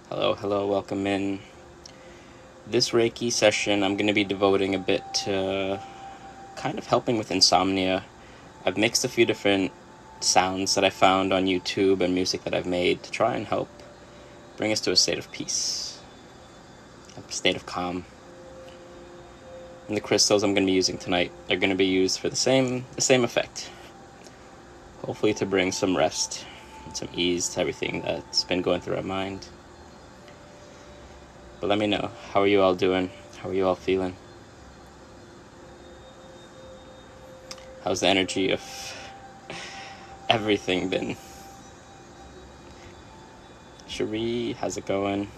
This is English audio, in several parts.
Hello, welcome in. This Reiki session I'm going to be devoting a bit to kind of helping with insomnia. I've mixed a few different sounds that I found on YouTube and music that I've made to try and help bring us to a state of peace, a state of calm. And the crystals I'm going to be using tonight are going to be used for the same effect. Hopefully to bring some rest and some ease to everything that's been going through our mind. But let me know, how are you all doing? How are you all feeling? How's the energy of everything been? Cherie, how's it going?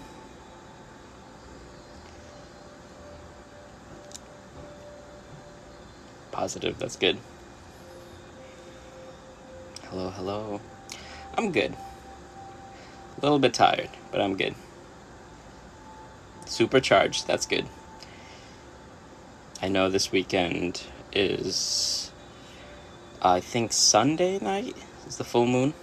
Positive, that's good. Hello. I'm good. A little bit tired, but I'm good. Supercharged, that's good. I know this weekend is, I think Sunday night is the full moon.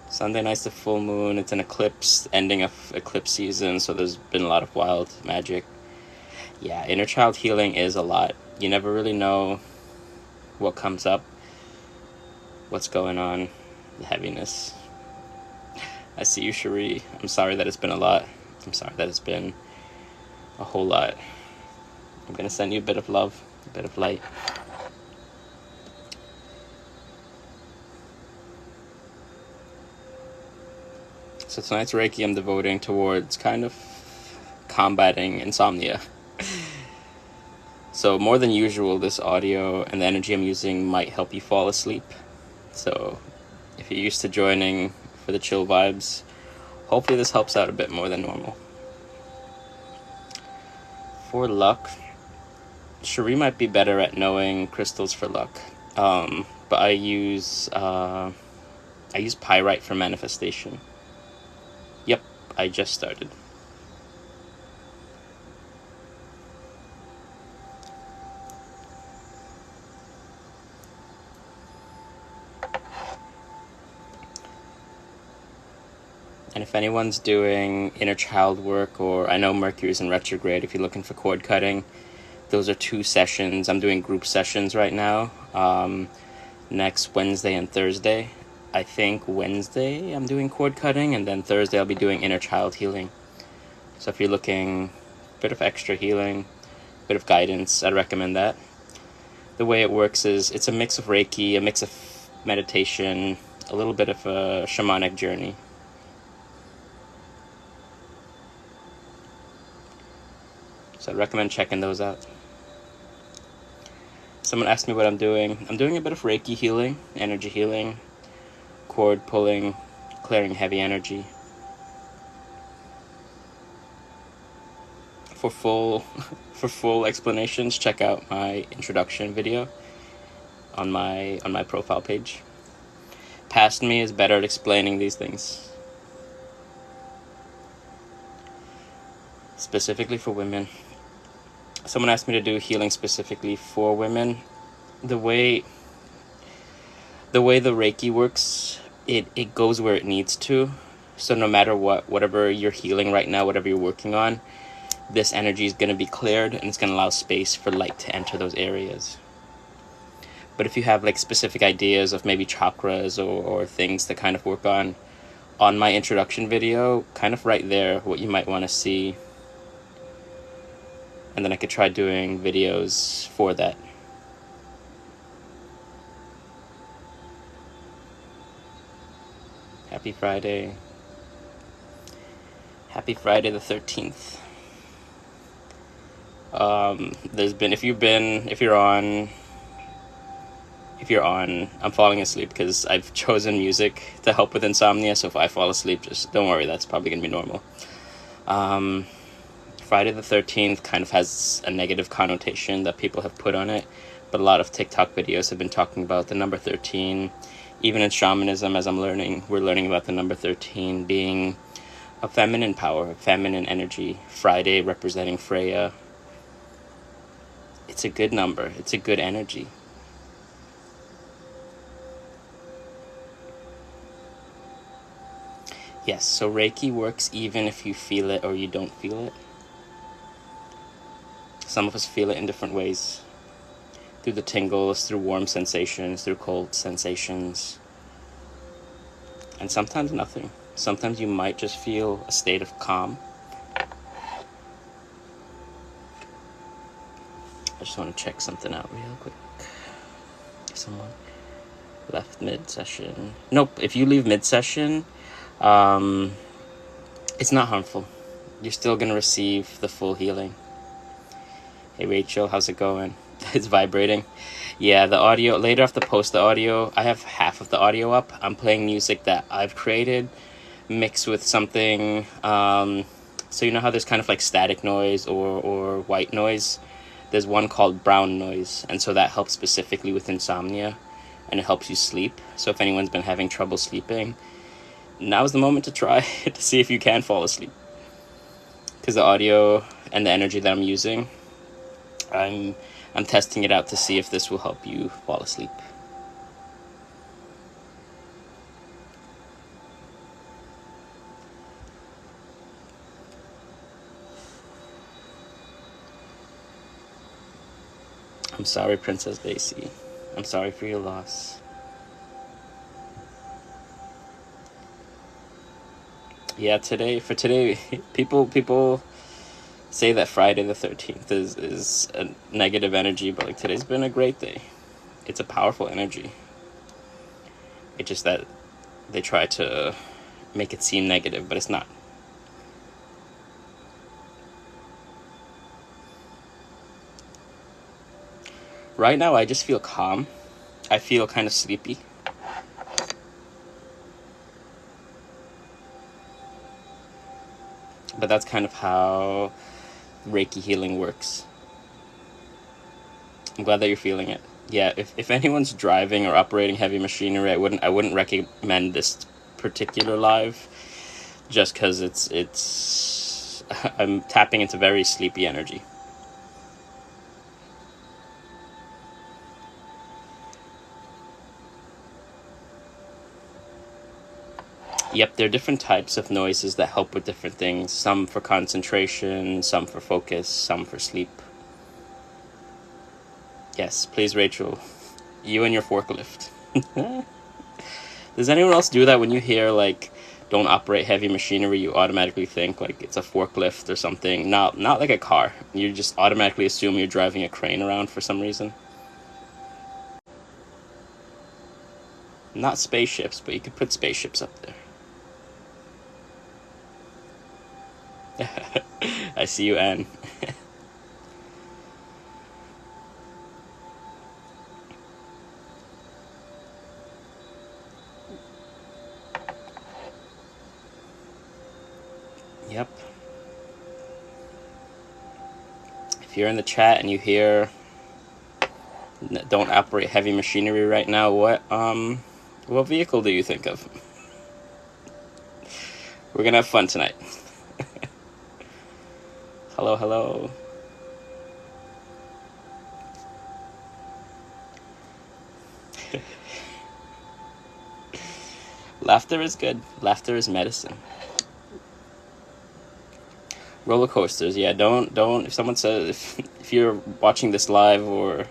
Sunday night's the full moon. It's an eclipse, ending of eclipse season, so there's been a lot of wild magic. Yeah, inner child healing is a lot. You never really know what comes up, what's going on, the heaviness. I see you, Cherie. I'm sorry that it's been a lot. I'm sorry that it's been a whole lot. I'm going to send you a bit of love, a bit of light. So tonight's Reiki I'm devoting towards kind of combating insomnia. So more than usual, this audio and the energy I'm using might help you fall asleep. So if you're used to joining for the chill vibes, hopefully this helps out a bit more than normal. For luck, Cherie might be better at knowing crystals for luck. But I use pyrite for manifestation. Yep, I just started. And if anyone's doing inner child work, or I know Mercury's in retrograde, if you're looking for cord cutting, those are 2 sessions. I'm doing group sessions right now, next Wednesday and Thursday. I think Wednesday I'm doing cord cutting, and then Thursday I'll be doing inner child healing. So if you're looking a bit of extra healing, a bit of guidance, I'd recommend that. The way it works is it's a mix of Reiki, a mix of meditation, a little bit of a shamanic journey. So I'd recommend checking those out. Someone asked me what I'm doing. I'm doing a bit of Reiki healing, energy healing, cord pulling, clearing heavy energy. For full explanations, check out my introduction video on my profile page. Past me is better at explaining these things. Specifically for women. Someone asked me to do healing specifically for women. The way the Reiki works, it goes where it needs to. So no matter whatever you're healing right now, whatever you're working on, this energy is going to be cleared, and it's going to allow space for light to enter those areas. But if you have like specific ideas of maybe chakras or things to kind of work on my introduction video, kind of right there what you might want to see. And then I could try doing videos for that. Happy Friday. Happy Friday the 13th. If you're on, I'm falling asleep because I've chosen music to help with insomnia, so if I fall asleep, just don't worry, that's probably going to be normal. Friday the 13th kind of has a negative connotation that people have put on it, but a lot of TikTok videos have been talking about the number 13. Even in shamanism, as we're learning about the number 13 being a feminine power, a feminine energy. Friday representing Freya. It's a good number. It's a good energy. Yes, so Reiki works even if you feel it or you don't feel it. Some of us feel it in different ways. Through the tingles, through warm sensations, through cold sensations. And sometimes nothing. Sometimes you might just feel a state of calm. I just want to check something out real quick. Someone left mid-session. Nope, if you leave mid-session, it's not harmful. You're still going to receive the full healing. Hey Rachel, how's it going? It's vibrating. Yeah, the audio, later I have to post the audio. I have half of the audio up. I'm playing music that I've created, mixed with something. So you know how there's kind of like static noise or white noise? There's one called brown noise, and so that helps specifically with insomnia, and it helps you sleep. So if anyone's been having trouble sleeping, now's the moment to try to see if you can fall asleep. Because the audio and the energy that I'm using, I'm testing it out to see if this will help you fall asleep. I'm sorry, Princess Daisy. I'm sorry for your loss. Yeah, today, people say that Friday the 13th is a negative energy, but like today's been a great day. It's a powerful energy. It's just that they try to make it seem negative, but it's not. Right now, I just feel calm. I feel kind of sleepy. But that's kind of how Reiki healing works. I'm glad that you're feeling it. Yeah, if anyone's driving or operating heavy machinery, I wouldn't recommend this particular live, just because it's I'm tapping into very sleepy energy. Yep, there are different types of noises that help with different things. Some for concentration, some for focus, some for sleep. Yes, please, Rachel. You and your forklift. Does anyone else do that when you hear, like, don't operate heavy machinery, you automatically think, like, it's a forklift or something? Not like a car. You just automatically assume you're driving a crane around for some reason. Not spaceships, but you could put spaceships up there. I see you, Anne. Yep. If you're in the chat and you hear don't operate heavy machinery right now, what vehicle do you think of? We're gonna have fun tonight. Hello, hello. Laughter is good. Laughter is medicine. Roller coasters, yeah. Don't. If someone says if you're watching this live, or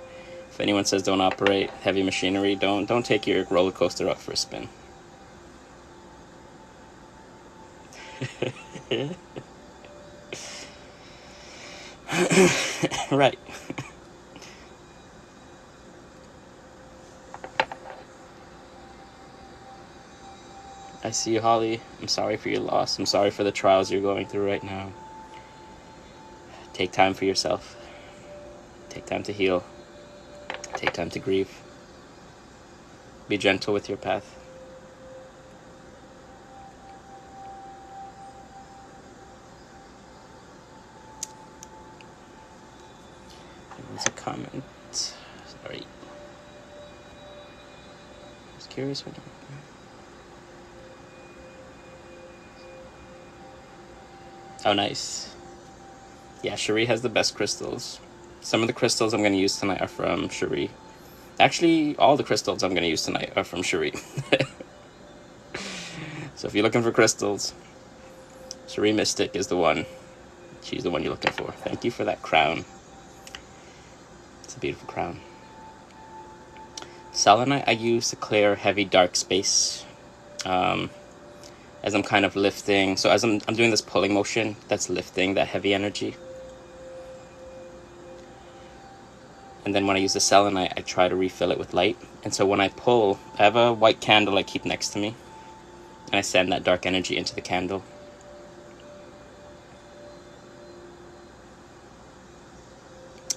if anyone says don't operate heavy machinery, don't take your roller coaster up for a spin. Right. I see you, Holly. I'm sorry for your loss. I'm sorry for the trials you're going through right now. Take time for yourself. Take time to heal. Take time to grieve. Be gentle with your path. There's a comment. Sorry. I was curious what. Oh, nice. Yeah, Cherie has the best crystals. Some of the crystals I'm going to use tonight are from Cherie. Actually, all the crystals I'm going to use tonight are from Cherie. So if you're looking for crystals, Serene Mystic is the one. She's the one you're looking for. Thank you for that crown. It's a beautiful crown. Selenite I use to clear heavy dark space. As I'm kind of lifting, so as I'm doing this pulling motion, that's lifting that heavy energy. And then when I use the selenite, I try to refill it with light. And so when I pull, I have a white candle I keep next to me, and I send that dark energy into the candle.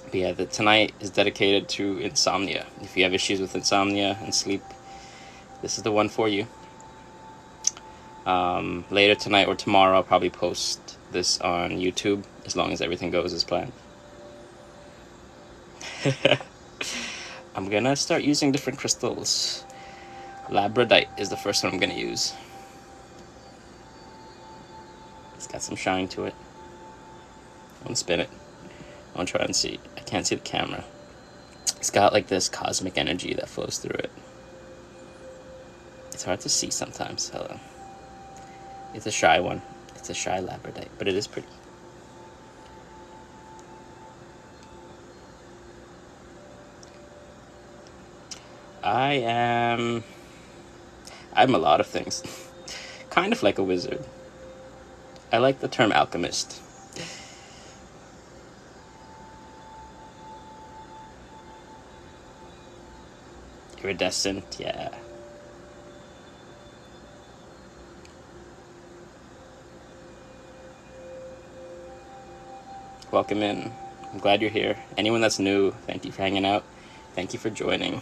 But yeah, tonight is dedicated to insomnia. If you have issues with insomnia and sleep, this is the one for you. Later tonight or tomorrow, I'll probably post this on YouTube, as long as everything goes as planned. I'm gonna start using different crystals. Labradorite is the first one I'm gonna use. It's got some shine to it. I'm gonna spin it. I want to try and see. I can't see the camera. It's got like this cosmic energy that flows through it. It's hard to see sometimes. Hello. It's a shy one. It's a shy labradorite, but it is pretty. I'm a lot of things. Kind of like a wizard. I like the term alchemist. Iridescent, yeah. Welcome in. I'm glad you're here. Anyone that's new, thank you for hanging out. Thank you for joining.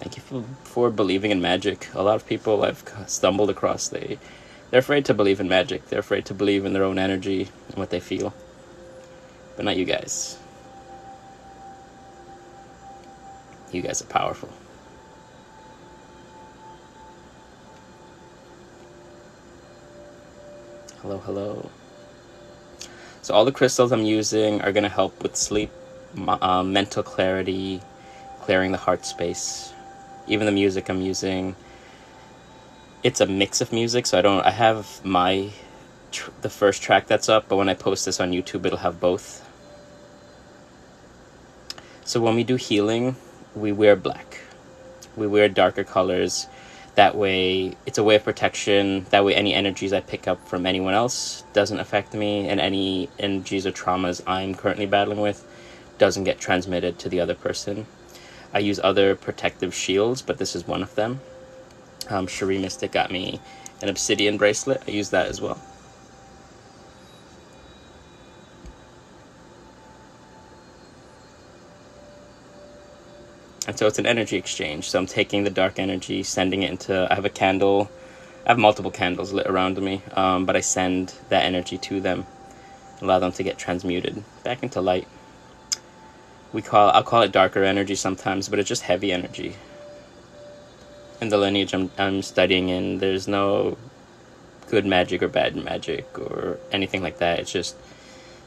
Thank you for believing in magic. A lot of people I've stumbled across, they're afraid to believe in magic. They're afraid to believe in their own energy and what they feel. But not you guys. You guys are powerful. Hello, hello. So all the crystals I'm using are going to help with sleep, mental clarity, clearing the heart space. Even the music I'm using, it's a mix of music. So I have the first track that's up, but when I post this on YouTube, it'll have both. So when we do healing, we wear black. We wear darker colors. That way, it's a way of protection. That way, any energies I pick up from anyone else doesn't affect me, and any energies or traumas I'm currently battling with doesn't get transmitted to the other person. I use other protective shields, but this is one of them. Cherie Mystic got me an obsidian bracelet. I use that as well. And so it's an energy exchange. So I'm taking the dark energy, sending it into... I have a candle. I have multiple candles lit around me, but I send that energy to them, allow them to get transmuted back into light. I'll call it darker energy sometimes, but it's just heavy energy. In the lineage I'm studying in, there's no good magic or bad magic or anything like that. It's just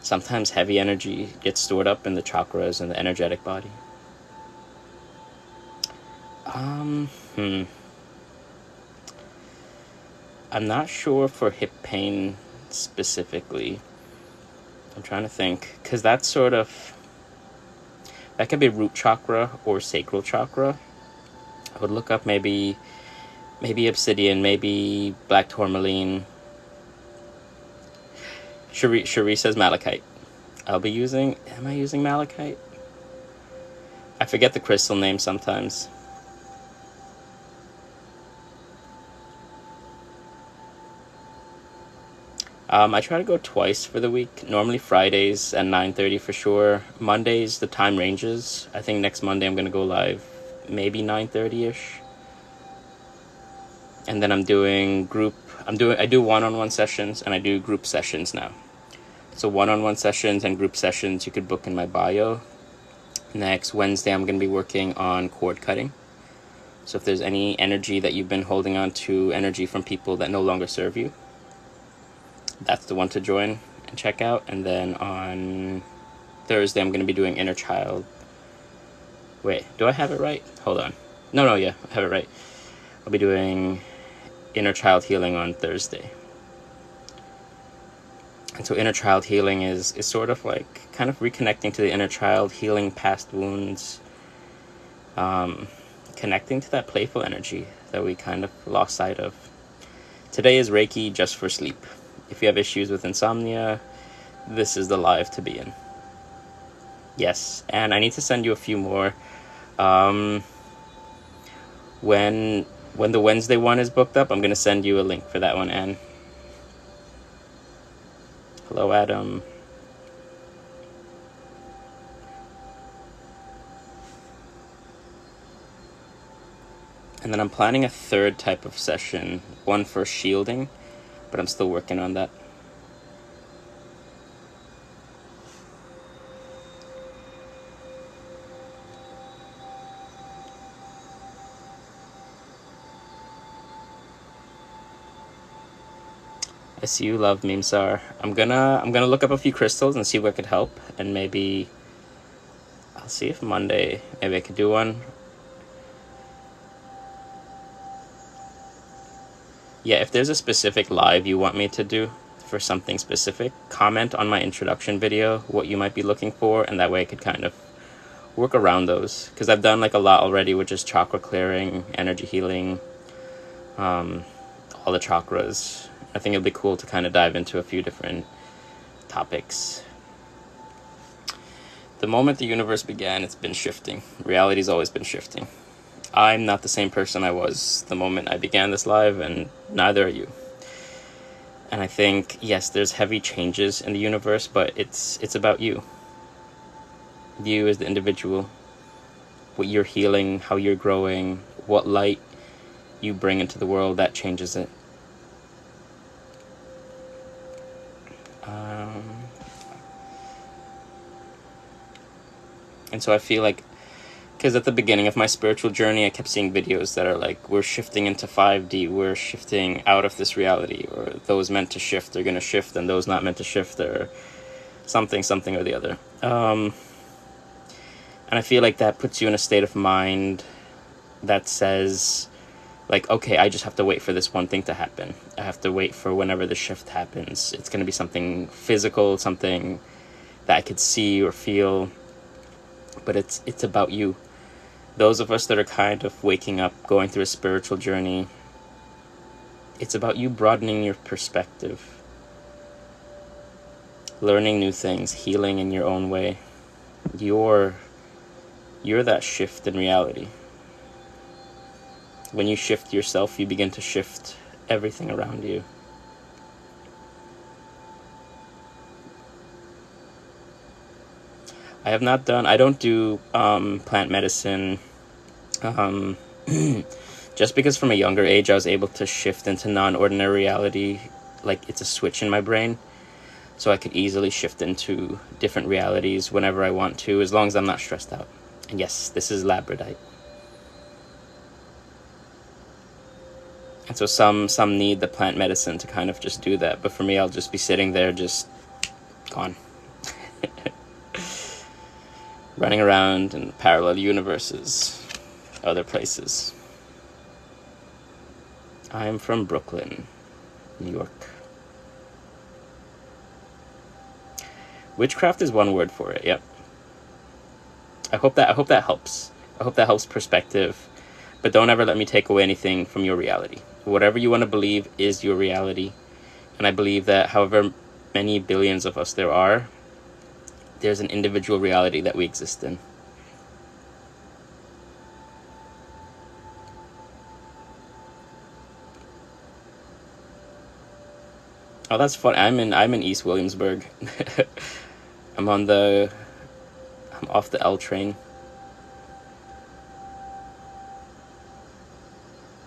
sometimes heavy energy gets stored up in the chakras and the energetic body. I'm not sure for hip pain specifically. I'm trying to think, because that's sort of... That could be root chakra or sacral chakra. I would look up maybe obsidian, maybe black tourmaline. Cherie says malachite. Am I using malachite? I forget the crystal name sometimes. I try to go twice for the week. Normally Fridays at 9:30 for sure. Mondays, the time ranges. I think next Monday I'm going to go live maybe 9:30ish. And then I do one-on-one sessions and I do group sessions now. So one-on-one sessions and group sessions you could book in my bio. Next Wednesday I'm going to be working on cord cutting. So if there's any energy that you've been holding on to, energy from people that no longer serve you, that's the one to join and check out. And then on Thursday I'm going to be doing inner child. Wait, do I have it right? Hold on. No, yeah, I have it right. I'll be doing inner child healing on Thursday. And so inner child healing is sort of like kind of reconnecting to the inner child, healing past wounds, connecting to that playful energy that we kind of lost sight of. Today is Reiki just for sleep. If you have issues with insomnia, this is the live to be in. Yes, and I need to send you a few more. When the Wednesday one is booked up, I'm going to send you a link for that one, Anne. Hello, Adam. And then I'm planning a third type of session, one for shielding, but I'm still working on that. I see you love Memesar. I'm gonna look up a few crystals and see what could help, and maybe I'll see if Monday maybe I could do one. Yeah, if there's a specific live you want me to do for something specific, comment on my introduction video what you might be looking for, and that way I could kind of work around those, because I've done like a lot already, which is chakra clearing, energy healing, all the chakras. I think it'll be cool to kind of dive into a few different topics. The moment the universe began, it's been shifting. Reality's always been shifting. I'm not the same person I was the moment I began this live, and neither are you. And I think, yes, there's heavy changes in the universe, but it's about you. You as the individual, what you're healing, how you're growing, what light you bring into the world, that changes it. And so I feel like, because at the beginning of my spiritual journey, I kept seeing videos that are like, we're shifting into 5D, we're shifting out of this reality, or those meant to shift are going to shift, and those not meant to shift are something or the other. And I feel like that puts you in a state of mind that says, like, okay, I just have to wait for this one thing to happen. I have to wait for whenever the shift happens. It's going to be something physical, something that I could see or feel. But it's about you. Those of us that are kind of waking up, going through a spiritual journey, it's about you broadening your perspective, learning new things, healing in your own way. You're that shift in reality. When you shift yourself, you begin to shift everything around you. I don't do plant medicine, just because from a younger age I was able to shift into non-ordinary reality, like it's a switch in my brain, so I could easily shift into different realities whenever I want to, as long as I'm not stressed out. And yes, this is labradorite. And so some need the plant medicine to kind of just do that, but for me, I'll just be sitting there just gone. Running around in parallel universes, other places. I'm from Brooklyn, New York. Witchcraft is one word for it, yep. I hope that helps. I hope that helps perspective. But don't ever let me take away anything from your reality. Whatever you want to believe is your reality. And I believe that however many billions of us there are, there's an individual reality that we exist in. Oh, that's fun. I'm in East Williamsburg. I'm off the L train.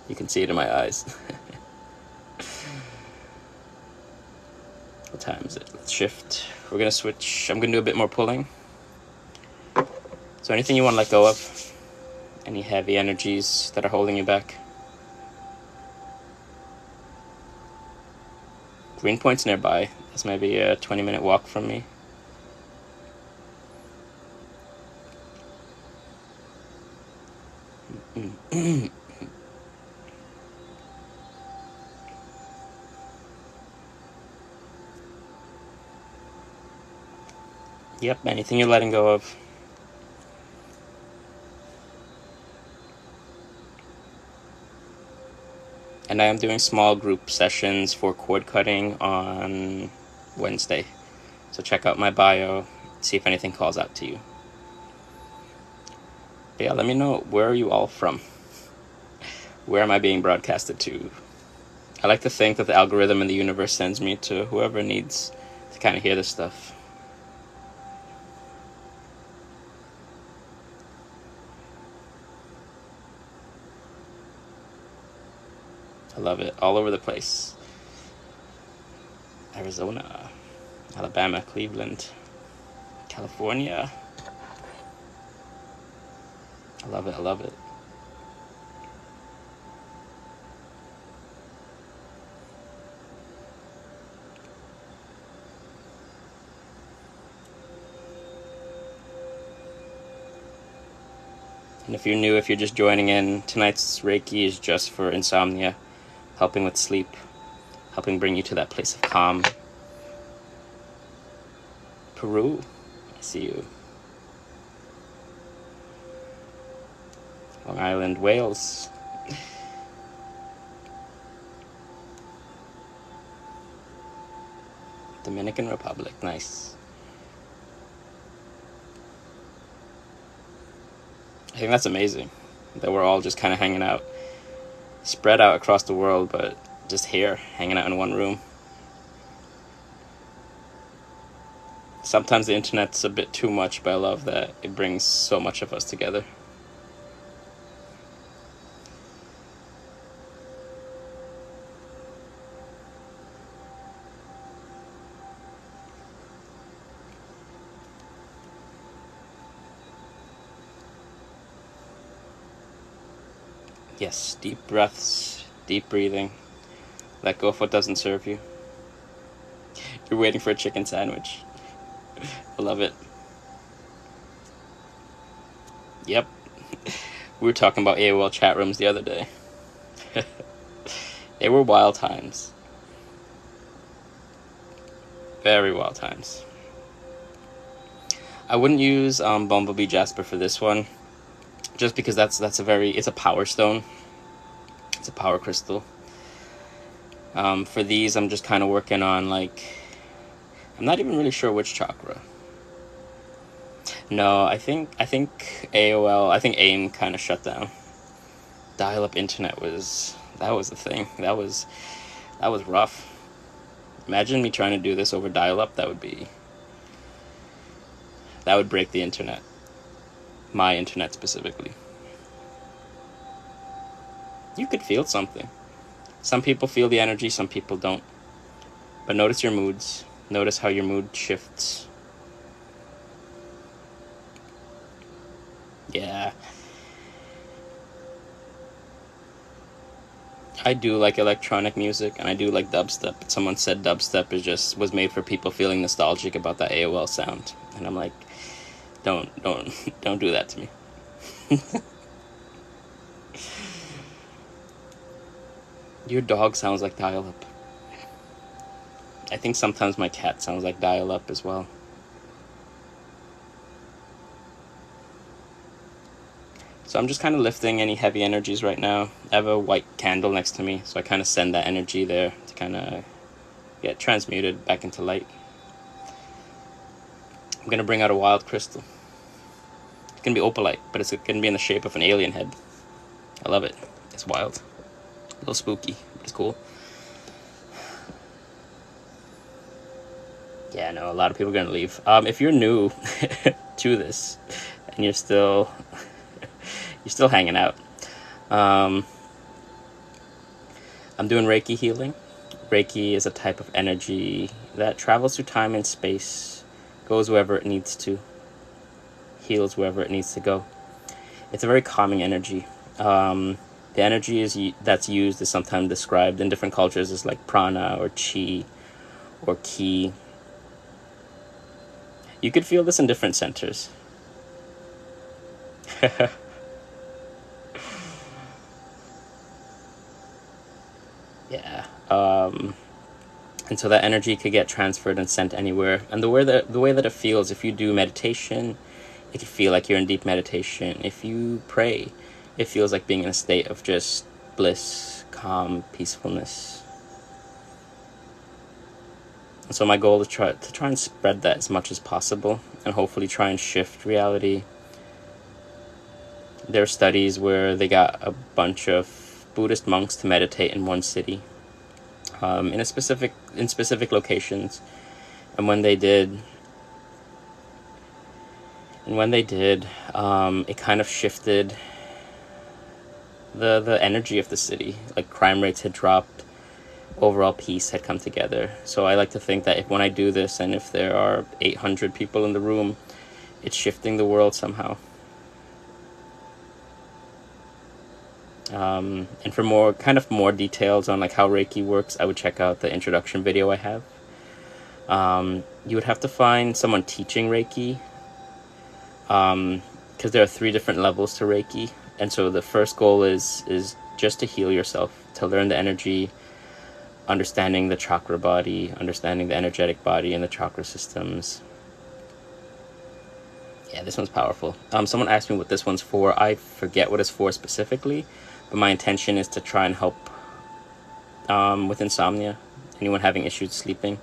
You can see it in my eyes. What time is it? Let's shift. We're gonna switch. I'm gonna do a bit more pulling. So anything you want to let go of? Any heavy energies that are holding you back? Greenpoint's nearby. That's maybe a 20-minute walk from me. Yep, anything you're letting go of. And I am doing small group sessions for cord cutting on Wednesday. So check out my bio, see if anything calls out to you. But yeah, let me know, where are you all from? Where am I being broadcasted to? I like to think that the algorithm in the universe sends me to whoever needs to kind of hear this stuff. I love it. All over the place. Arizona, Alabama, Cleveland, California. I love it. I love it. And if you're new, if you're just joining in, tonight's Reiki is just for insomnia, helping with sleep, helping bring you to that place of calm. Peru, I see you. Long Island, Wales. Dominican Republic, nice. I think that's amazing that we're all just kind of hanging out, spread out across the world, but just here, hanging out in one room. Sometimes the internet's a bit too much, but I love that it brings so much of us together. Yes, deep breaths, deep breathing. Let go of what doesn't serve you. You're waiting for a chicken sandwich. I love it. Yep. We were talking about AOL chat rooms the other day. They were wild times. Very wild times. I wouldn't use Bumblebee Jasper for this one, just because it's a power stone. It's a power crystal. For these, I'm just kind of working on, like, I'm not even really sure which chakra. No, I think AOL, I think AIM kind of shut down. Dial-up internet was the thing. That was rough. Imagine me trying to do this over dial-up. That would break the internet. My internet specifically. You could feel something. Some people feel the energy, some people don't. But notice your moods. Notice how your mood shifts. Yeah. I do like electronic music, and I do like dubstep. Someone said dubstep was made for people feeling nostalgic about that AOL sound. And I'm like, don't do that to me. Your dog sounds like dial-up. I think sometimes my cat sounds like dial-up as well. So I'm just kind of lifting any heavy energies right now. I have a white candle next to me, so I kind of send that energy there to kind of get transmuted back into light. I'm going to bring out a wild crystal. It's going to be opalite, but it's going to be in the shape of an alien head. I love it. It's wild. A little spooky, but it's cool. Yeah, no, a lot of people are going to leave. If you're new to this and you're still hanging out, I'm doing Reiki healing. Reiki is a type of energy that travels through time and space, goes wherever it needs to, heals wherever it needs to go. It's a very calming energy. The energy that's used is sometimes described in different cultures as like prana or chi or ki. You could feel this in different centers. Yeah. And so that energy could get transferred and sent anywhere. And the way that it feels, if you do meditation, it can feel like you're in deep meditation. If you pray, it feels like being in a state of just bliss, calm, peacefulness. So my goal is to try and spread that as much as possible, and hopefully try and shift reality. There are studies where they got a bunch of Buddhist monks to meditate in one city, in specific locations, and when they did, it kind of shifted the energy of the city. Like, crime rates had dropped, overall peace had come together. So I like to think that when I do this, and if there are 800 people in the room, it's shifting the world somehow. And for more details on like how Reiki works, I would check out the introduction video I have. You would have to find someone teaching Reiki, because there are 3 different levels to Reiki. And so the first goal is just to heal yourself, to learn the energy, understanding the chakra body, understanding the energetic body and the chakra systems. Yeah, this one's powerful. Someone asked me what this one's for. I forget what it's for specifically, but my intention is to try and help with insomnia, anyone having issues sleeping,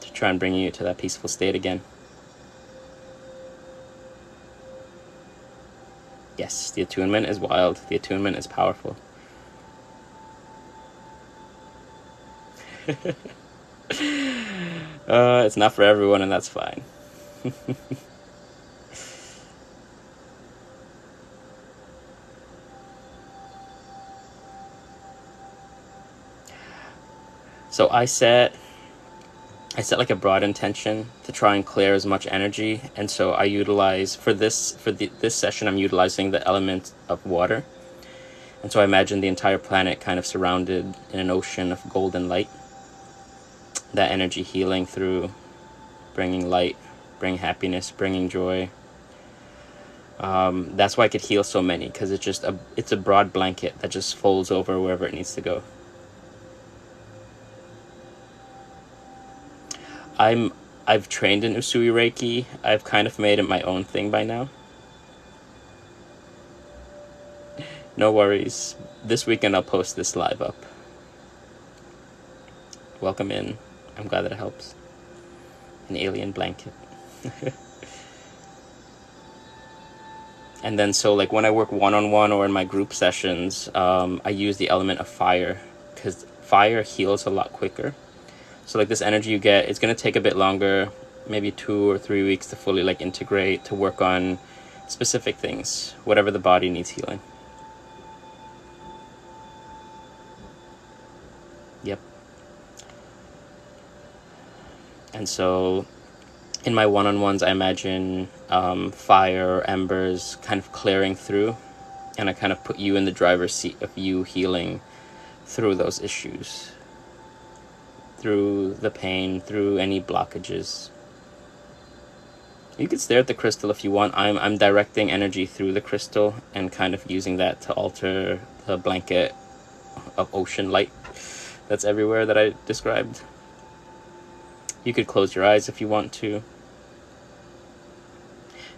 to try and bring you to that peaceful state again. Yes, the attunement is wild. The attunement is powerful. It's not for everyone, and that's fine. So I set like a broad intention to try and clear as much energy, and so I utilize this session, I'm utilizing the element of water. And so I imagine the entire planet kind of surrounded in an ocean of golden light. That energy healing through, bringing light, bringing happiness, bringing joy. That's why I could heal so many, because it's a broad blanket that just folds over wherever it needs to go. I've trained in Usui Reiki. I've kind of made it my own thing by now. No worries. This weekend I'll post this live up. Welcome in. I'm glad that it helps. An alien blanket. And then so like when I work one-on-one or in my group sessions, I use the element of fire, because fire heals a lot quicker. So like this energy you get, it's going to take a bit longer, maybe 2 or 3 weeks to fully like integrate, to work on specific things, whatever the body needs healing. Yep. And so in my one-on-ones, I imagine fire or embers kind of clearing through, and I kind of put you in the driver's seat of you healing through those issues, through the pain, through any blockages. You could stare at the crystal if you want. I'm directing energy through the crystal and kind of using that to alter the blanket of ocean light that's everywhere that I described. You could close your eyes if you want to.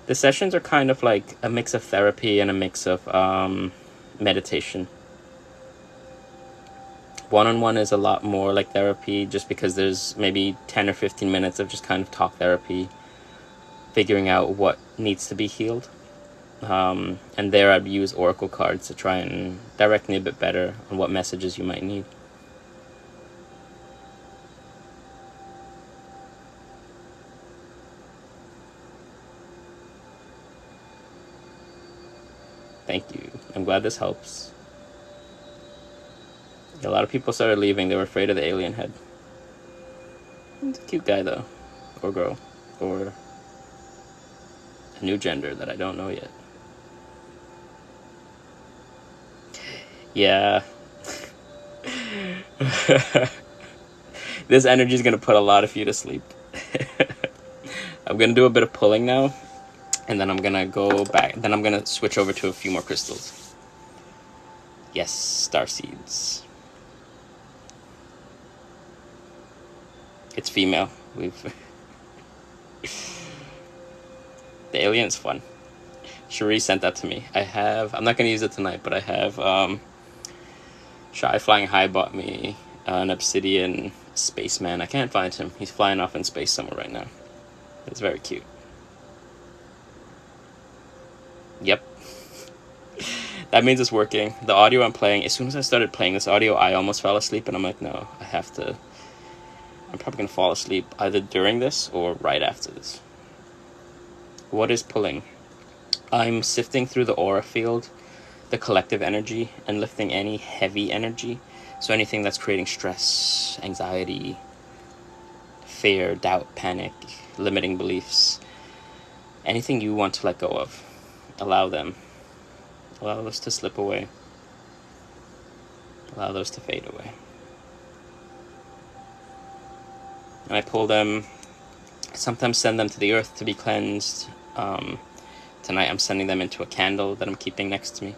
The sessions are kind of like a mix of therapy and a mix of meditation. One-on-one is a lot more like therapy, just because there's maybe 10 or 15 minutes of just kind of talk therapy, figuring out what needs to be healed. And there I'd use oracle cards to try and direct me a bit better on what messages you might need. Thank you. I'm glad this helps. A lot of people started leaving. They were afraid of the alien head. He's a cute guy, though. Or girl. Or a new gender that I don't know yet. Yeah. This energy is going to put a lot of you to sleep. I'm going to do a bit of pulling now. And then I'm going to go back. Then I'm going to switch over to a few more crystals. Yes, star seeds. It's female. We've the alien's fun. Cherie sent that to me. I'm not gonna use it tonight, but I have Shy Flying High bought me an obsidian spaceman. I can't find him. He's flying off in space somewhere right now. It's very cute. Yep. That means it's working. The audio I'm playing, as soon as I started playing this audio, I almost fell asleep, and I'm like, no, I'm probably gonna fall asleep either during this or right after this. What is pulling? I'm sifting through the aura field, the collective energy, and lifting any heavy energy. So anything that's creating stress, anxiety, fear, doubt, panic, limiting beliefs, anything you want to let go of, allow those to slip away, allow those to fade away. And I pull them, sometimes send them to the earth to be cleansed. Tonight I'm sending them into a candle that I'm keeping next to me.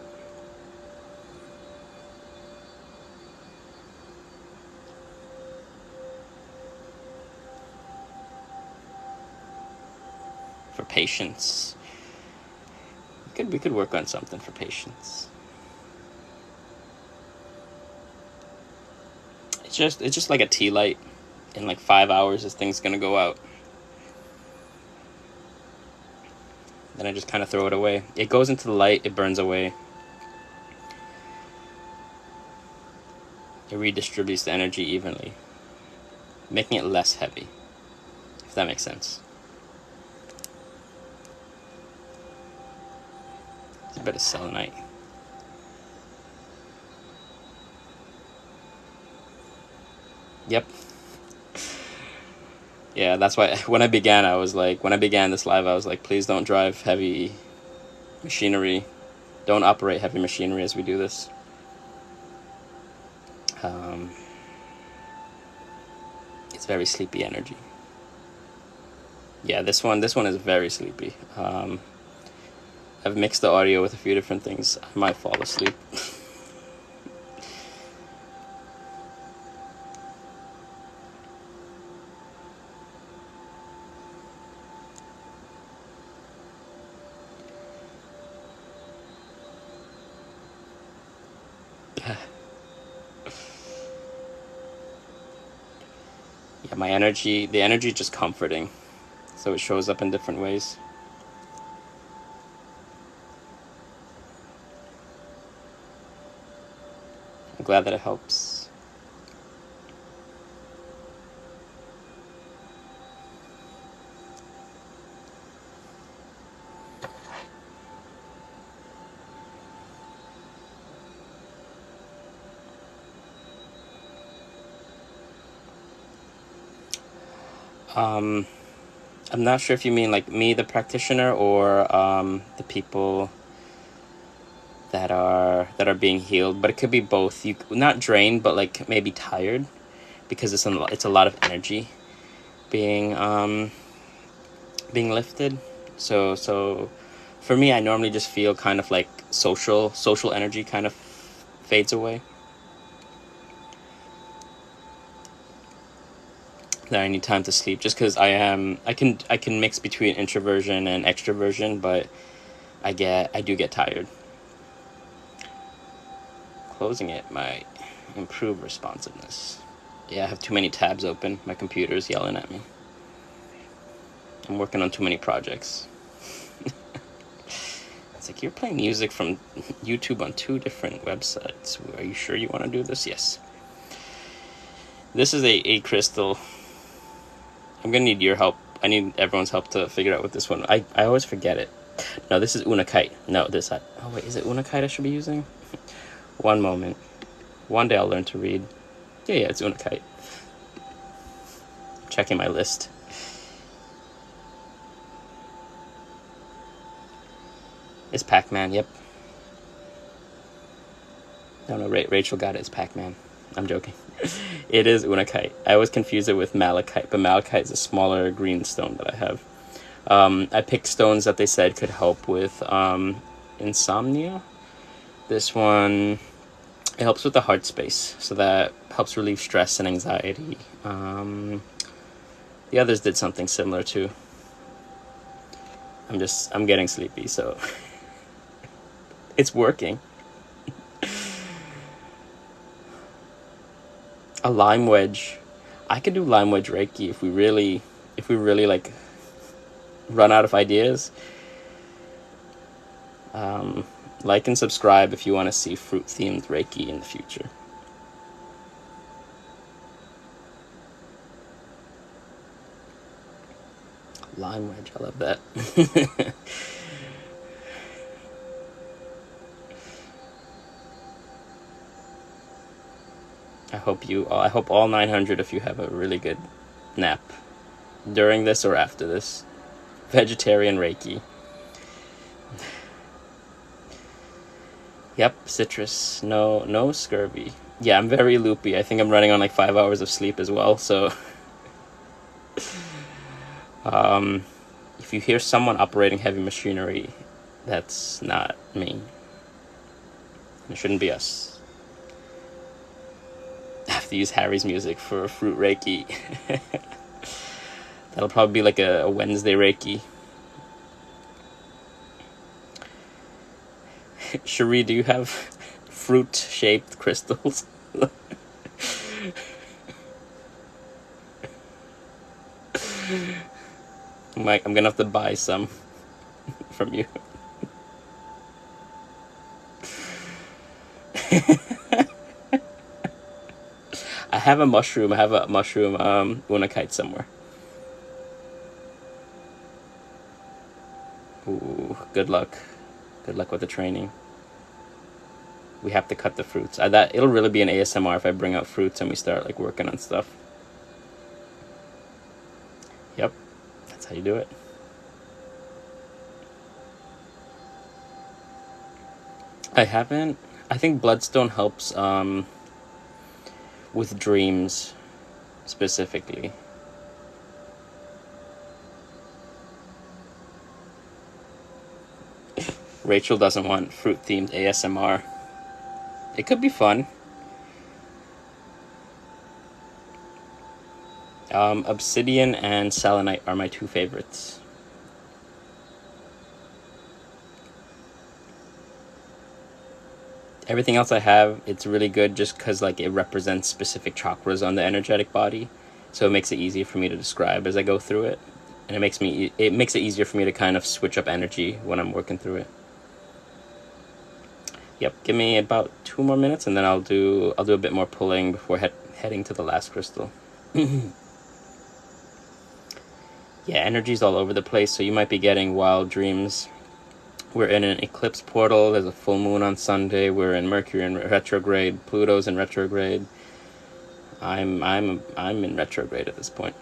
For patience. We could work on something for patience. It's just like a tea light. In like 5 hours, this thing's gonna go out. Then I just kind of throw it away. It goes into the light, it burns away. It redistributes the energy evenly, making it less heavy, if that makes sense. It's a bit of selenite. Yep. Yeah, that's why when I began this live, I was like, please don't drive heavy machinery. Don't operate heavy machinery as we do this. It's very sleepy energy. Yeah, this one is very sleepy. I've mixed the audio with a few different things. I might fall asleep. Yeah, the energy is just comforting. So it shows up in different ways. I'm glad that it helps. I'm not sure if you mean like me, the practitioner, or the people that are being healed, but it could be both. You not drained, but like maybe tired, because it's a lot of energy being lifted. So for me, I normally just feel kind of like social energy kind of fades away. That I need time to sleep, just because I can mix between introversion and extroversion, but I do get tired. Closing it might improve responsiveness. Yeah, I have too many tabs open. My computer's yelling at me. I'm working on too many projects. It's like, you're playing music from YouTube on 2 different websites. Are you sure you want to do this? Yes. This is a crystal. I'm gonna need your help. I need everyone's help to figure out what this one. I always forget it. No, this is Unakite. No, this. Oh wait, is it Unakite I should be using? One moment. One day I'll learn to read. Yeah, it's Unakite. Checking my list. It's Pac-Man. Yep. No, Rachel got it. It's Pac-Man. I'm joking. It is Unakite. I always confuse it with malachite, but malachite is a smaller green stone that I have. I picked stones that they said could help with insomnia. This one, it helps with the heart space, so that helps relieve stress and anxiety. The others did something similar too. I'm getting sleepy, so it's working. A lime wedge. I could do lime wedge Reiki if we really like run out of ideas. Like and subscribe if you want to see fruit themed Reiki in the future. Lime wedge, I love that. I hope all 900 of you have a really good nap during this or after this. Vegetarian Reiki. Yep, citrus. No scurvy. Yeah, I'm very loopy. I think I'm running on like 5 hours of sleep as well, so if you hear someone operating heavy machinery, that's not me. It shouldn't be us. I have to use Harry's music for fruit Reiki. That'll probably be like a Wednesday Reiki. Cherie, do you have fruit-shaped crystals? Mike, I'm gonna have to buy some from you. I have a mushroom unakite somewhere. Ooh, good luck. Good luck with the training. We have to cut the fruits. It'll really be an ASMR if I bring out fruits and we start like working on stuff. Yep, that's how you do it. I think Bloodstone helps with dreams specifically. Rachel doesn't want fruit-themed ASMR. It could be fun. Obsidian and selenite are my two favorites. Everything else I have, it's really good just because like it represents specific chakras on the energetic body, so it makes it easier for me to describe as I go through it, and it makes it easier for me to kind of switch up energy when I'm working through it. Yep, give me about 2 more minutes and then I'll do a bit more pulling before heading to the last crystal. Yeah, energy's all over the place, so you might be getting wild dreams. We're in an eclipse portal. There's a full moon on Sunday. We're in Mercury in retrograde. Pluto's in retrograde. I'm in retrograde at this point.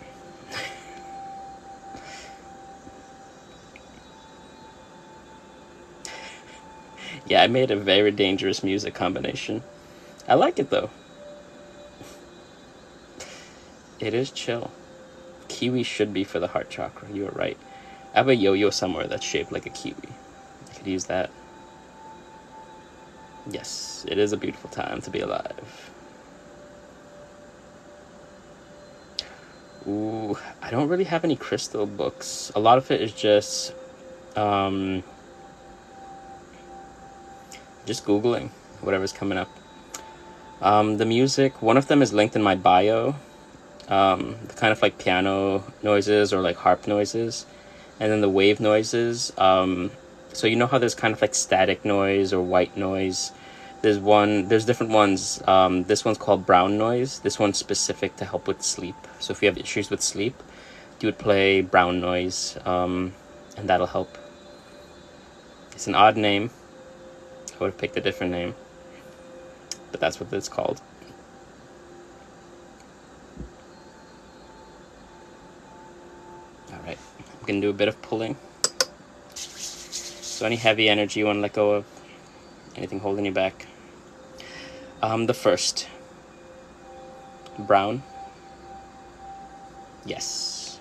Yeah, I made a very dangerous music combination. I like it though. It is chill. Kiwi should be for the heart chakra. You are right. I have a yo-yo somewhere that's shaped like a kiwi. I could use that. Yes, it is a beautiful time to be alive. Ooh, I don't really have any crystal books. A lot of it is just Googling whatever's coming up. The music, one of them is linked in my bio. The kind of like piano noises or like harp noises, and then the wave noises. So you know how there's kind of like static noise or white noise. There's different ones. This one's called brown noise. This one's specific to help with sleep. So if you have issues with sleep, you would play brown noise, and that'll help. It's an odd name. I would have picked a different name, but that's what it's called. Alright, I'm going to do a bit of pulling. So any heavy energy you want to let go of, anything holding you back. The first. Brown. Yes.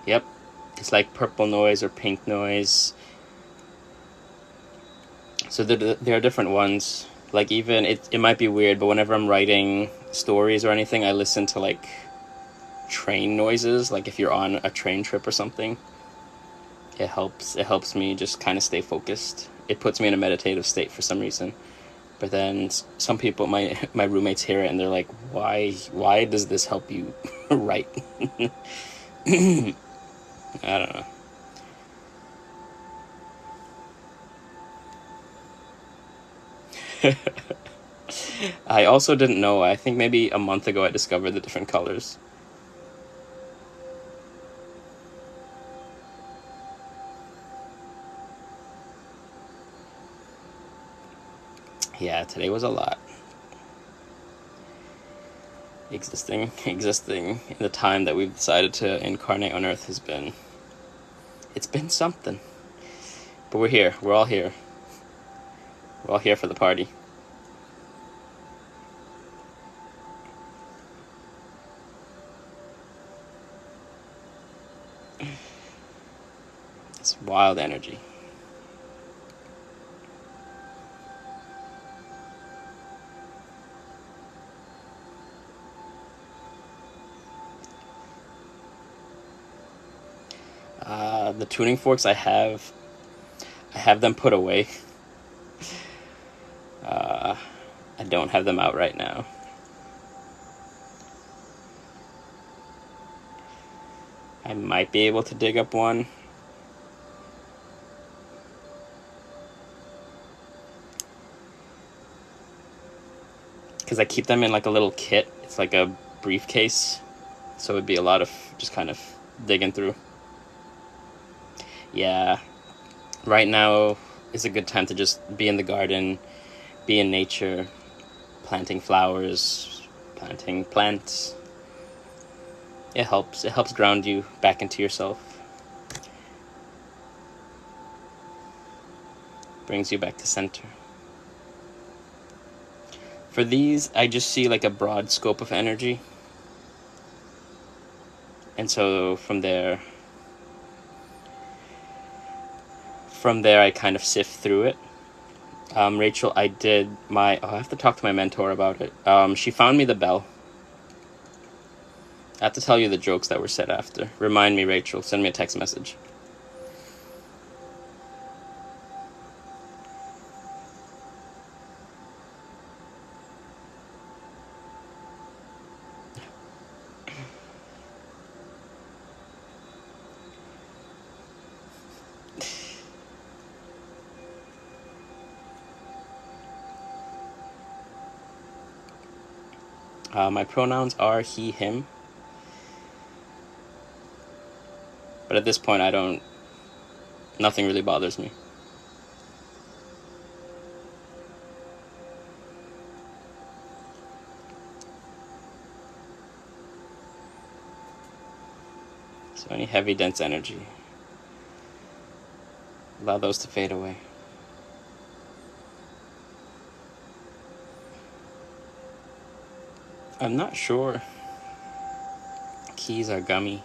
Yep, it's like purple noise or pink noise. So there are different ones. Like even, it might be weird, but whenever I'm writing stories or anything. I listen to like train noises, like if you're on a train trip or something. It helps me just kind of stay focused. It puts me in a meditative state for some reason. But then some people, my roommates, hear it and they're like, why does this help you write? I don't know. I also didn't know. I think maybe a month ago I discovered the different colors. Yeah, today was a lot. Existing in the time that we've decided to incarnate on Earth it's been something. But we're here. We're all here. We're all here for the party. It's wild energy. The tuning forks I have them put away. I don't have them out right now. I might be able to dig up one. Because I keep them in like a little kit. It's like a briefcase. So it'd be a lot of just kind of digging through. Yeah. Right now is a good time to just be in the garden, be in nature, planting flowers, planting plants. It helps ground you back into yourself. Brings you back to center. For these, I just see like a broad scope of energy. And so from there I kind of sift through it. Rachel, I have to talk to my mentor about it. She found me the bell. I have to tell you the jokes that were said after. Remind me, Rachel. Send me a text message. My pronouns are he, him. But at this point, nothing really bothers me. So any heavy, dense energy, allow those to fade away. I'm not sure. Keys are gummy.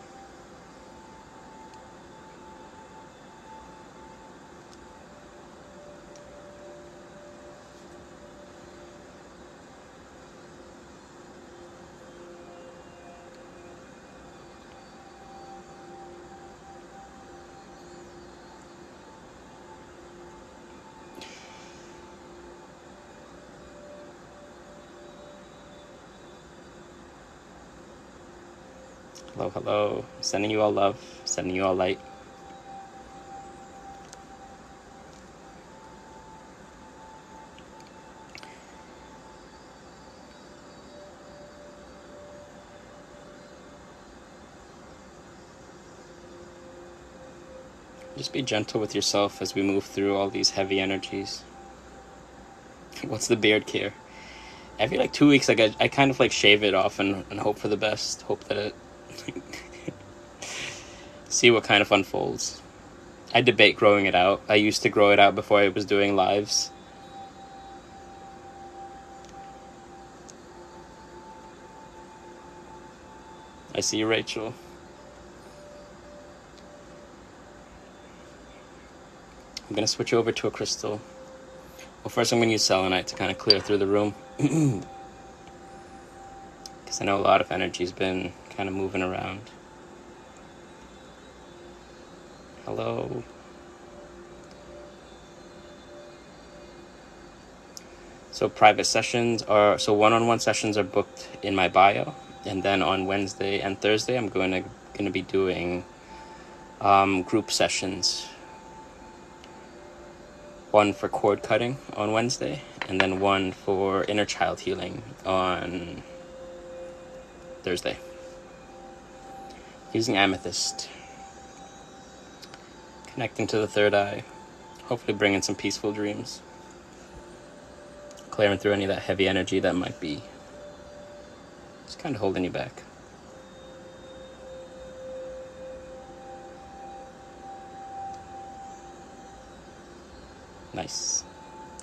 Hello, hello. Sending you all love. Sending you all light. Just be gentle with yourself as we move through all these heavy energies. What's the beard care? Every like 2 weeks, I kind of like shave it off and hope for the best. Hope that it see what kind of unfolds. I debate growing it out. I used to grow it out before I was doing lives. I see you, Rachel. I'm going to switch over to a crystal. Well, first I'm going to use selenite to kind of clear through the room. because I know a lot of energy's been kind of moving around. Hello. So private sessions are, so one-on-one sessions are booked in my bio, and then on Wednesday and Thursday I'm going to be doing group sessions. One for cord cutting on Wednesday, and then one for inner child healing on Thursday. Using amethyst. Connecting to the third eye. Hopefully bringing some peaceful dreams. Clearing through any of that heavy energy that might be just kind of holding you back. Nice.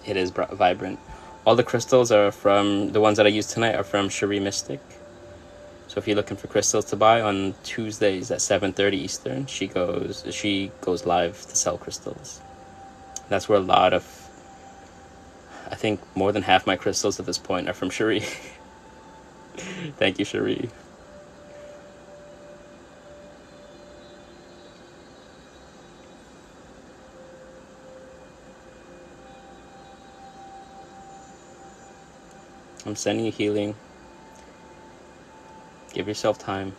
It is vibrant. All the crystals are from, the ones that I used tonight are from Cherie Mystic. So if you're looking for crystals to buy, on Tuesdays at 7:30 Eastern, she goes live to sell crystals. That's where a lot of, I think more than half my crystals at this point are from Cherie. Thank you, Cherie. I'm sending you healing. Give yourself time.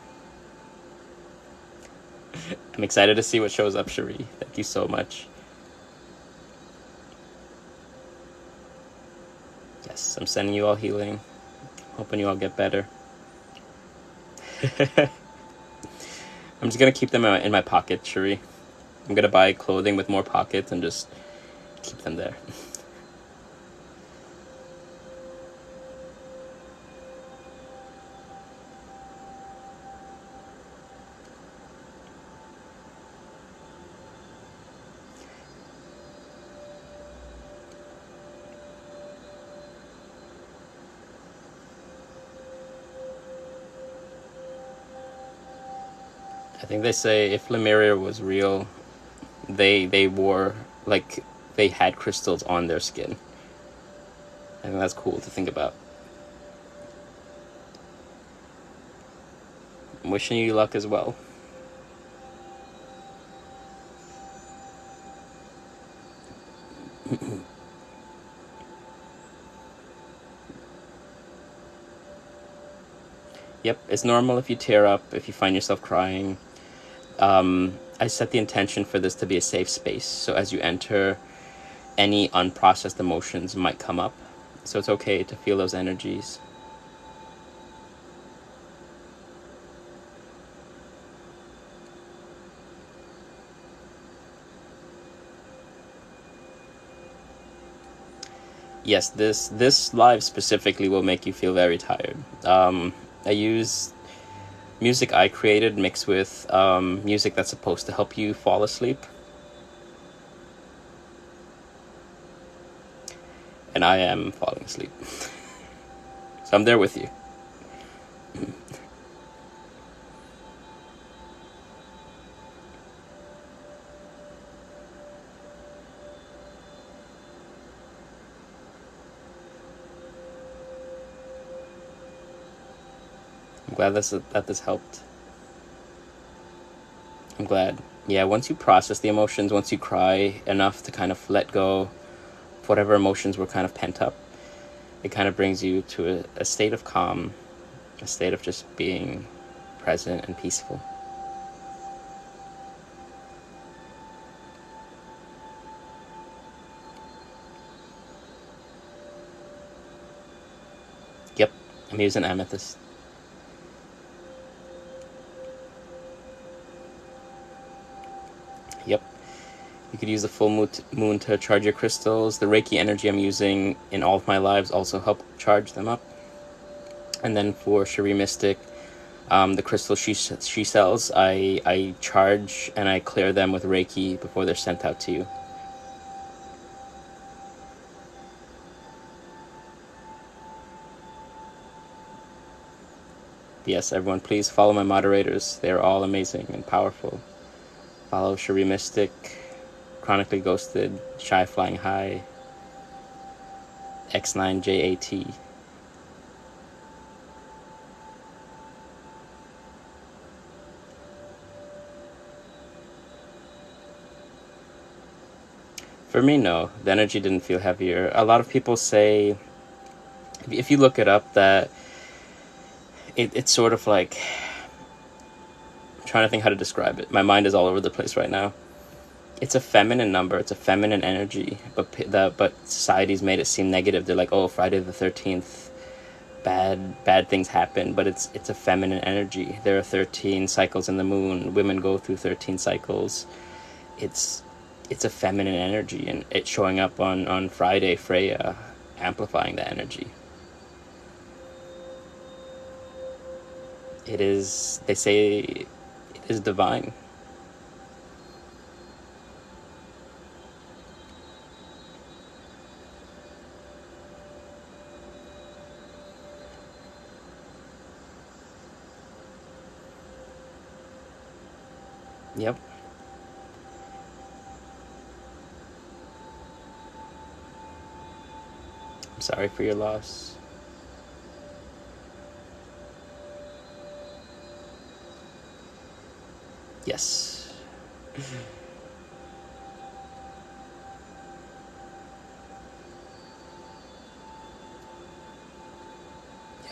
I'm excited to see what shows up, Cherie. Thank you so much. Yes, I'm sending you all healing. Hoping you all get better. I'm just going to keep them in my pocket, Cherie. I'm going to buy clothing with more pockets and just keep them there. I think they say if Lemuria was real, they wore, like, they had crystals on their skin. I think that's cool to think about. I'm wishing you luck as well. Yep, it's normal if you tear up, if you find yourself crying. I set the intention for this to be a safe space, so as you enter, any unprocessed emotions might come up. So it's okay to feel those energies. Yes, this live specifically will make you feel very tired. I use music I created mixed with music that's supposed to help you fall asleep. And I am falling asleep. So I'm there with you. I'm glad that this helped. I'm glad. Yeah, once you process the emotions, once you cry enough to kind of let go of whatever emotions were kind of pent up, it kind of brings you to a state of calm, a state of just being present and peaceful. Yep, I'm using amethyst. Yep. You could use the full moon to charge your crystals. The Reiki energy I'm using in all of my lives also help charge them up. And then for Cherie Mystic, the crystals she sells, I charge and I clear them with Reiki before they're sent out to you. Yes, everyone, please follow my moderators. They're all amazing and powerful. Follow Cherie Mystic, Chronically Ghosted, Shy Flying High, X9JAT. For me, no. The energy didn't feel heavier. A lot of people say, if you look it up, that it's sort of like, I'm trying to think how to describe it. My mind is all over the place right now. It's a feminine number. It's a feminine energy, but society's made it seem negative. They're like, oh, Friday the 13th, bad things happen, but it's a feminine energy. There are 13 cycles in the moon. Women go through 13 cycles. It's a feminine energy, and it's showing up on Friday, Freya, amplifying that energy. It is, they say, it is divine. Yep. I'm sorry for your loss. Yes.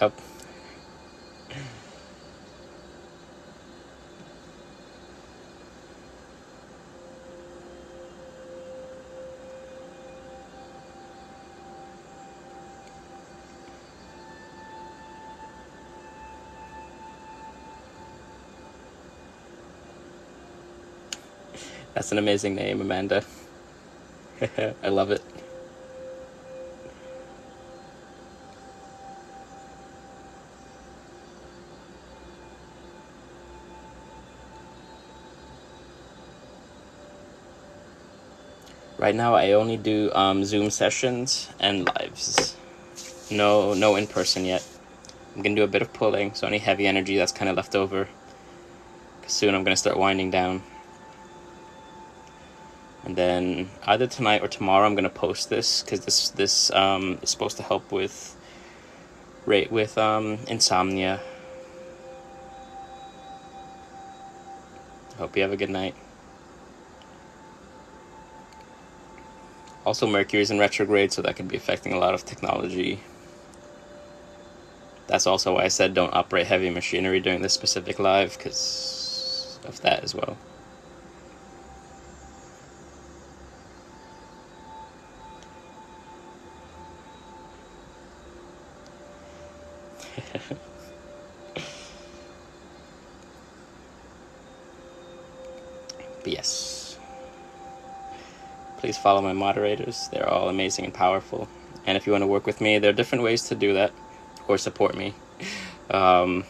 Yep. That's an amazing name, Amanda. I love it. Right now, I only do Zoom sessions and lives. No in person yet. I'm gonna do a bit of pulling, so any heavy energy that's kind of left over. Soon I'm gonna start winding down. And then either tonight or tomorrow I'm gonna post this, because this is supposed to help with insomnia. Hope you have a good night. Also, Mercury's in retrograde, so that could be affecting a lot of technology. That's also why I said don't operate heavy machinery during this specific live, because of that as well. But yes, please follow my moderators. They're all amazing and powerful. And if you want to work with me, there are different ways to do that, or support me. If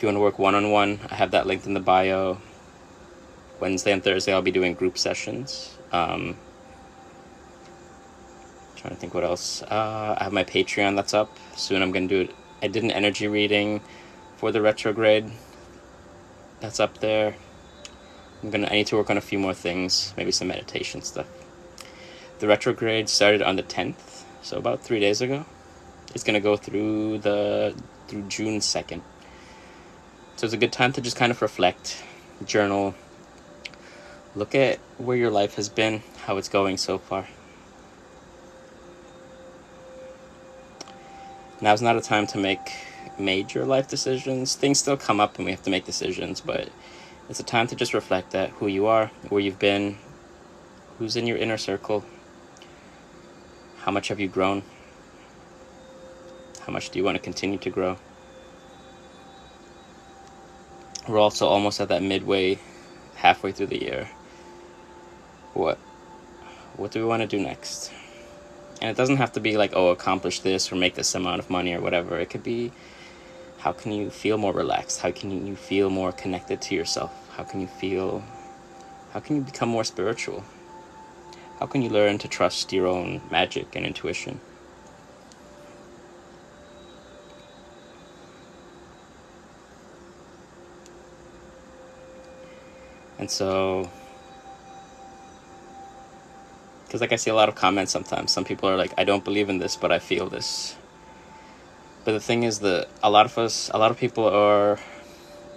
you want to work one-on-one, I have that linked in the bio. Wednesday and Thursday I'll be doing group sessions. Trying to think what else. I have my Patreon that's up. Soon I'm going to do it. I did an energy reading for the retrograde. That's up there. I need to work on a few more things, maybe some meditation stuff. The retrograde started on the 10th, so about 3 days ago. It's going to go through June 2nd. So it's a good time to just kind of reflect, journal, look at where your life has been, how it's going so far. Now's not a time to make major life decisions. Things still come up and we have to make decisions, but it's a time to just reflect at who you are, where you've been, who's in your inner circle, how much have you grown, how much do you want to continue to grow. We're also almost at that halfway through the year. What do we want to do next? And it doesn't have to be like, oh, accomplish this or make this amount of money or whatever. It could be, how can you feel more relaxed? How can you feel more connected to yourself? How can you become more spiritual? How can you learn to trust your own magic and intuition? And so, because like I see a lot of comments sometimes, some people are like, I don't believe in this, but I feel this. But the thing is that a lot of people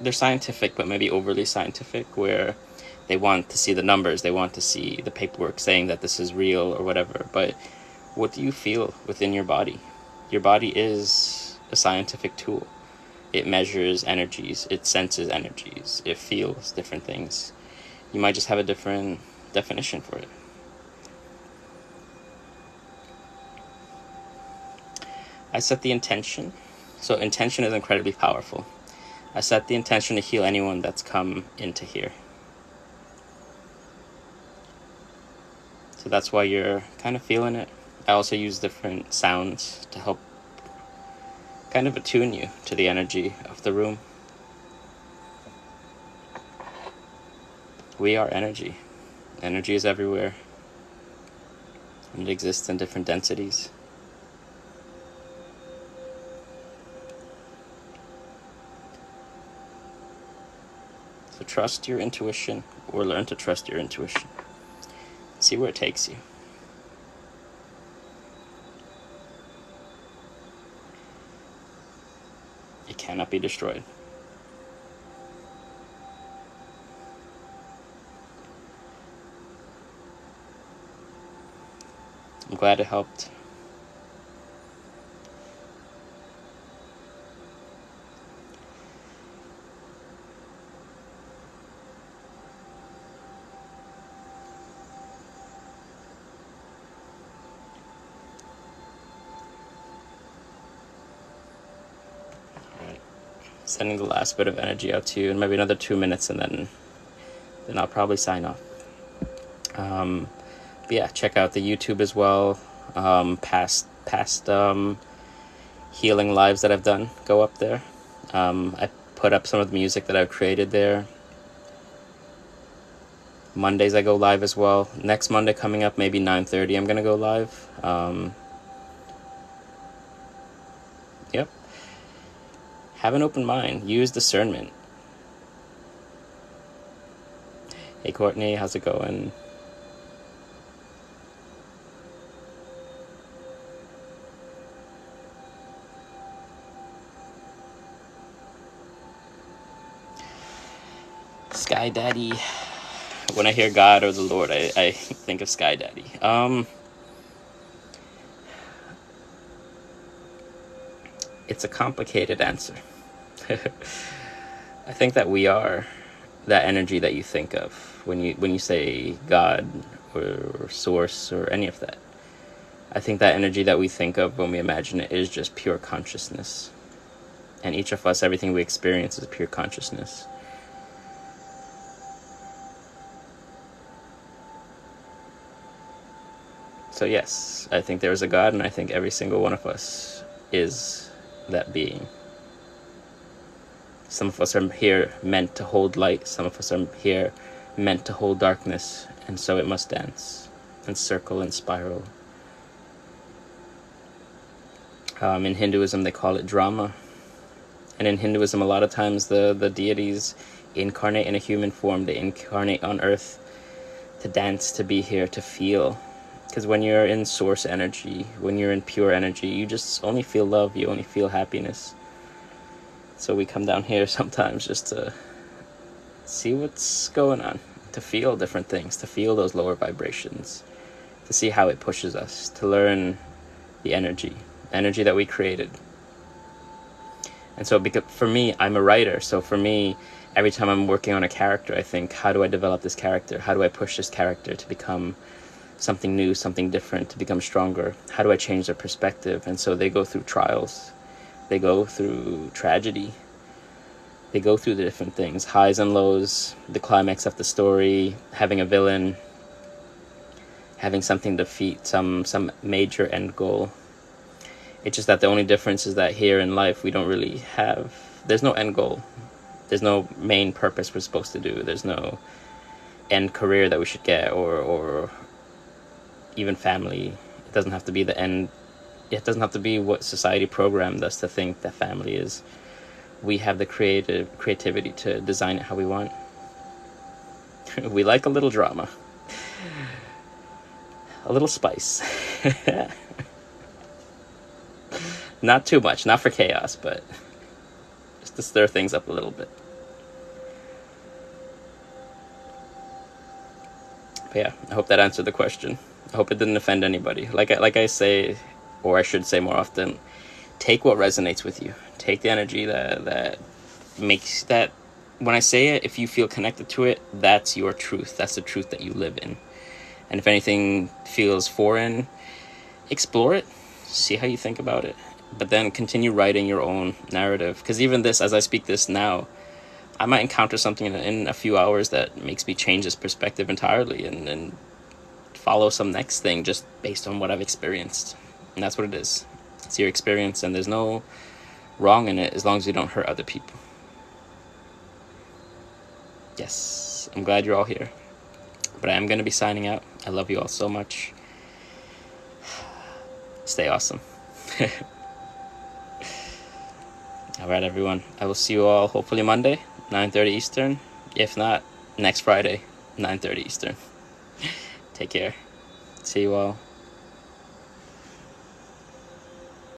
they're scientific, but maybe overly scientific, where They want to see the numbers, they want to see the paperwork saying that this is real or whatever. But what do you feel within your body? Your body is a scientific tool. It measures energies, it senses energies, it feels different things. You might just have a different definition for it. I set the intention. So intention is incredibly powerful. I set the intention to heal anyone that's come into here. So that's why you're kind of feeling it. I also use different sounds to help kind of attune you to the energy of the room. We are energy. Energy is everywhere. And it exists in different densities. So trust your intuition, or learn to trust your intuition. See where it takes you. It cannot be destroyed. I'm glad it helped. Sending the last bit of energy out to you, and maybe another 2 minutes, and then I'll probably sign off. But yeah, check out the YouTube as well. Past healing lives that I've done go up there. I put up some of the music that I've created there. Mondays I go live as well. Next Monday coming up, maybe 9:30, I'm gonna go live. Yep. Have an open mind. Use discernment. Hey Courtney, how's it going? Sky Daddy. When I hear God or the Lord, I think of Sky Daddy. It's a complicated answer. I think that we are that energy that you think of when you say God or source or any of that. I think that energy that we think of when we imagine it is just pure consciousness. And each of us, everything we experience is pure consciousness. So yes, I think there is a God, and I think every single one of us is that being. Some of us are here meant to hold light, some of us are here meant to hold darkness, and so it must dance and circle and spiral. In Hinduism they call it drama, and in Hinduism a lot of times the deities incarnate in a human form. They incarnate on earth to dance, to be here, to feel. Because when you're in source energy, when you're in pure energy, you just only feel love, you only feel happiness. So we come down here sometimes just to see what's going on, to feel different things, to feel those lower vibrations, to see how it pushes us, to learn the energy that we created. And so because for me, I'm a writer, so for me, every time I'm working on a character, I think, how do I develop this character? How do I push this character to become something new, something different, to become stronger? How do I change their perspective? And so they go through trials, they go through tragedy, they go through the different things, highs and lows, the climax of the story, having a villain, having something defeat, some major end goal. It's just that the only difference is that here in life we don't really have, there's no end goal, there's no main purpose we're supposed to do, there's no end career that we should get, or even family. It doesn't have to be the end. It doesn't have to be what society programmed us to think that family is. We have the creativity to design it how we want. We like a little drama, a little spice. Not too much, not for chaos, but just to stir things up a little bit. But yeah, I hope that answered the question. I hope it didn't offend anybody. Like I say, or I should say more often, take what resonates with you. Take the energy that makes that. When I say it, if you feel connected to it, that's your truth. That's the truth that you live in. And if anything feels foreign, explore it. See how you think about it. But then continue writing your own narrative. Because even this, as I speak this now, I might encounter something in a few hours that makes me change this perspective entirely and follow some next thing just based on what I've experienced. And that's what it is. It's your experience, and there's no wrong in it as long as you don't hurt other people. Yes, I'm glad you're all here. But I am going to be signing out. I love you all so much. Stay awesome. Alright, everyone. I will see you all hopefully Monday, 9:30 Eastern. If not, next Friday, 9:30 Eastern. Take care. See you all.